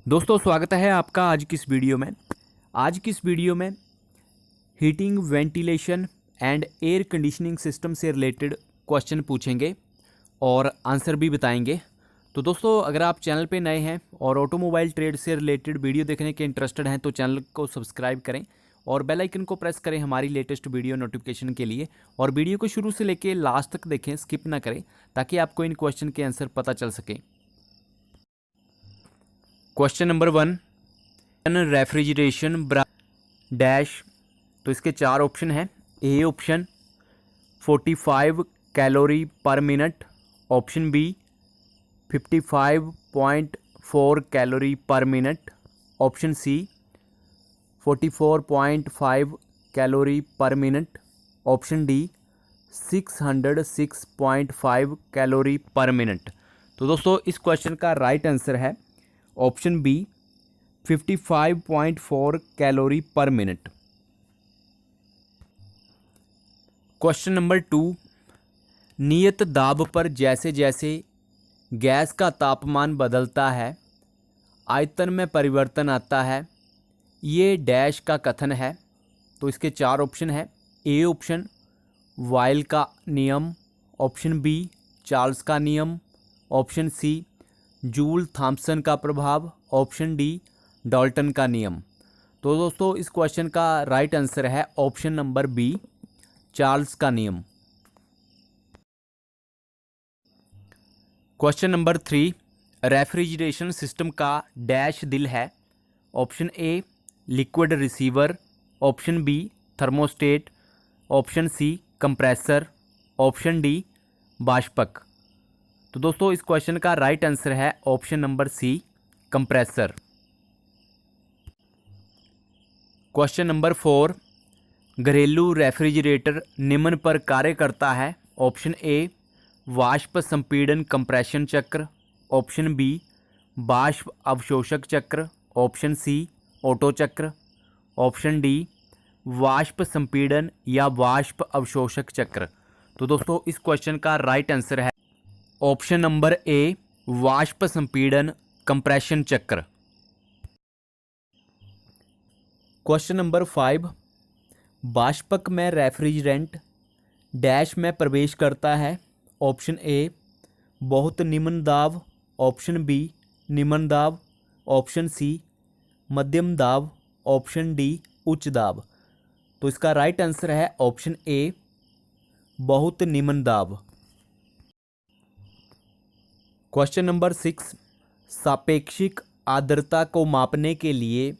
दोस्तों स्वागत है आपका आज की इस वीडियो में। आज की इस वीडियो में heating, ventilation and air conditioning system से रिलेटेड क्वेश्चन पूछेंगे और आंसर भी बताएंगे। तो दोस्तों अगर आप चैनल पे नए हैं और ऑटोमोबाइल ट्रेड से रिलेटेड वीडियो देखने के इंटरेस्टेड हैं तो चैनल को सब्सक्राइब करें और बेल आइकन को प्रेस करें हमारी लेटेस्ट वीडियो नोटिफिकेशन के लिए। और वीडियो को शुरू से लेकर लास्ट तक देखें, स्किप ना करें, ताकि आपको इन क्वेश्चन के आंसर पता चल सके। Question number 1, refrigeration dash. तो इसके चार ऑप्शन हैं। A option 45 calorie per minute, option B 55.4 calorie per minute, option C 44.5 calorie per minute, option D 606.5 calorie per minute. तो दोस्तों इस क्वेश्चन का राइट आंसर है option B 55.4 calorie per minute. Question number 2, नियत दाब पर जैसे जैसे गैस का तापमान बदलता है आयतन में परिवर्तन आता है, ये डैश का कथन है। तो इसके चार ऑप्शन है। ए ऑप्शन वायल का नियम, ऑप्शन बी चार्ल्स का नियम, ऑप्शन सी जूल थॉम्सन का प्रभाव, ऑप्शन डी डाल्टन का नियम। तो दोस्तों इस क्वेश्चन का राइट आंसर है ऑप्शन नंबर बी चार्ल्स का नियम। क्वेश्चन नंबर 3, रेफ्रिजरेशन सिस्टम का डैश दिल है, option A liquid receiver, option B thermostat, option C compressor, option D बाष्पक। तो दोस्तों इस क्वेश्चन का राइट आंसर है option number C compressor. Question number 4, घरेलू रेफ्रिजरेटर निम्न पर कार्य करता है, ऑप्शन ए वाष्प संपीड़न कंप्रेशन चक्र, ऑप्शन बी वाष्प अवशोषक चक्र, ऑप्शन सी ओटो चक्र, ऑप्शन डी वाष्प संपीड़न या वाष्प अवशोषक चक्र। तो दोस्तों इस क्वेश्चन का राइट आंसर है ऑप्शन नंबर ए वाष्प संपीड़न कंप्रेशन चक्र। क्वेश्चन नंबर 5, बाष्पक में रेफ्रिजरेंट डैश में प्रवेश करता है, ऑप्शन ए बहुत निम्न दाब, ऑप्शन बी निम्न दाब, ऑप्शन सी मध्यम दाब, ऑप्शन डी उच्च दाब। तो इसका राइट आंसर है ऑप्शन ए बहुत निम्न दाब। क्वेश्चन नंबर 6, सापेक्षिक आर्द्रता को मापने के लिए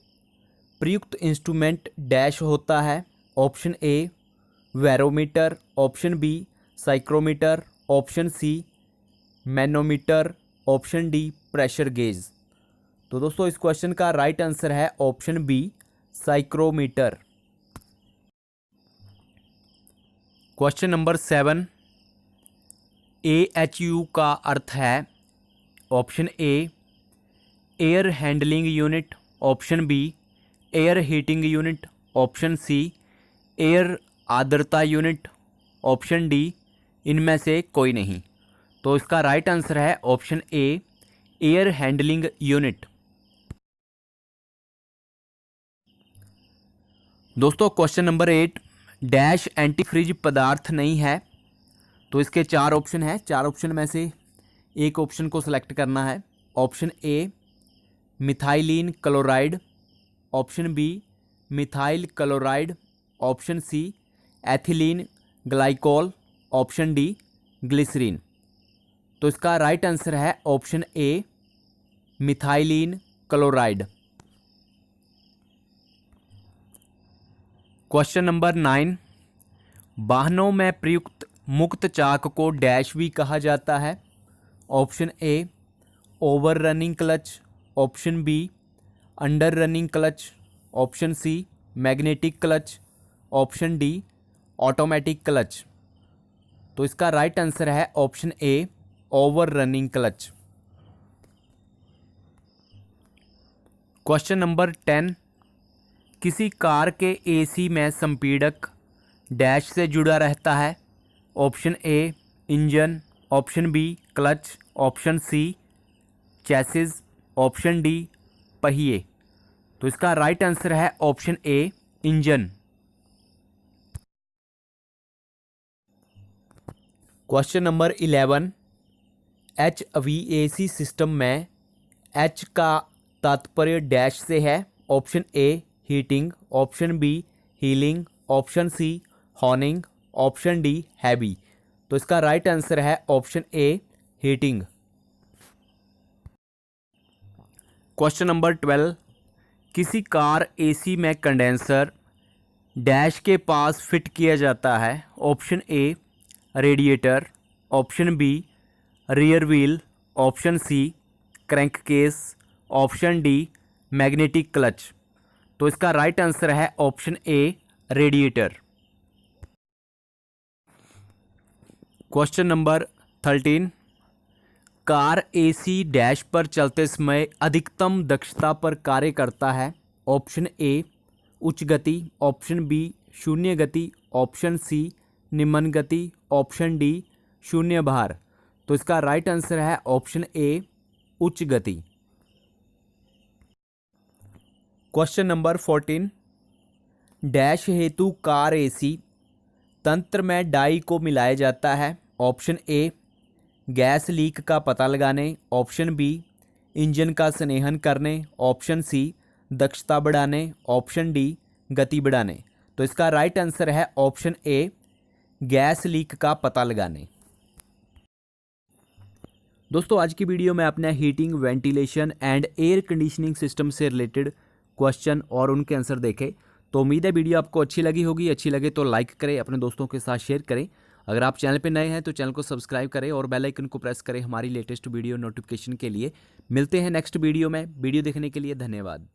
प्रयुक्त इंस्ट्रूमेंट डैश होता है, option A barometer, option B psychrometer, option C manometer, option D pressure gauge. तो दोस्तों इस क्वेश्चन का राइट आंसर है option B psychrometer. Question number 7, AHU का अर्थ है, option A air handling unit, option B air heating unit, option C air आर्द्रता unit, option D इनमें से कोई नहीं। तो इसका राइट आंसर है option A air handling unit. दोस्तों क्वेश्चन नंबर 8, डैश एंटीफ्रीज पदार्थ नहीं है। तो इसके चार ऑप्शन है। चार ऑप्शन में से एक ऑप्शन को सिलेक्ट करना है। Option A methylene chloride, option B methyl chloride, option C ethylene glycol, option D glycerine. तो इसका राइट आंसर है option A methylene chloride. Question number 9, वाहनों में प्रयुक्त मुक्त चाक को डैश भी कहा जाता है, option A over running clutch, option B under running clutch, option C magnetic clutch, option D automatic clutch. तो इसका राइट आंसर है option A over running clutch. Question number 10, किसी कार के एसी में संपीड़क डैश से जुड़ा रहता है, option A engine, option B clutch, option C chassis, option D पहिए। तो इसका राइट आंसर है option A engine. Question number 11, HVAC system में H का तात्पर्य डैश से है। Option A heating, option B healing, option C horning, option D heavy. तो इसका राइट आंसर है option A heating. Question number 12, किसी कार एसी में कंडेंसर डैश के पास फिट किया जाता है। Option A radiator, option B rear wheel, option C crank case, option D magnetic clutch. तो इसका राइट आंसर है option A radiator. Question number 13, car AC dash पर चलते समय अधिकतम दक्षता पर कार्य करता है। ऑप्शन ए उच्च गति, ऑप्शन बी शून्य गति, ऑप्शन सी निम्न गति, ऑप्शन डी शून्य भार। तो इसका राइट आंसर है ऑप्शन ए उच्च गति। क्वेश्चन नंबर 14, डैश हेतु कार एसी तंत्र में डाई को मिलाया जाता है। ऑप्शन ए गैस लीक का पता लगाने, ऑप्शन बी इंजन का स्नेहन करने, ऑप्शन सी दक्षता बढ़ाने, ऑप्शन डी गति बढ़ाने। तो इसका राइट आंसर है ऑप्शन ए गैस लीक का पता लगाने। दोस्तों आज की वीडियो में आपने heating, ventilation and air conditioning system से रिलेटेड क्वेश्चन और उनके आंसर देखे। तो उम्मीद है वीडियो आपको अच्छी लगी होगी। अच्छी लगे तो लाइक करें, अपने दोस्तों के साथ शेयर करें। अगर आप चैनल पे नए हैं तो चैनल को सब्सक्राइब करें और बेल आइकन को प्रेस करें हमारी लेटेस्ट वीडियो नोटिफिकेशन के लिए। मिलते हैं नेक्स्ट वीडियो में। वीडियो देखने के लिए धन्यवाद।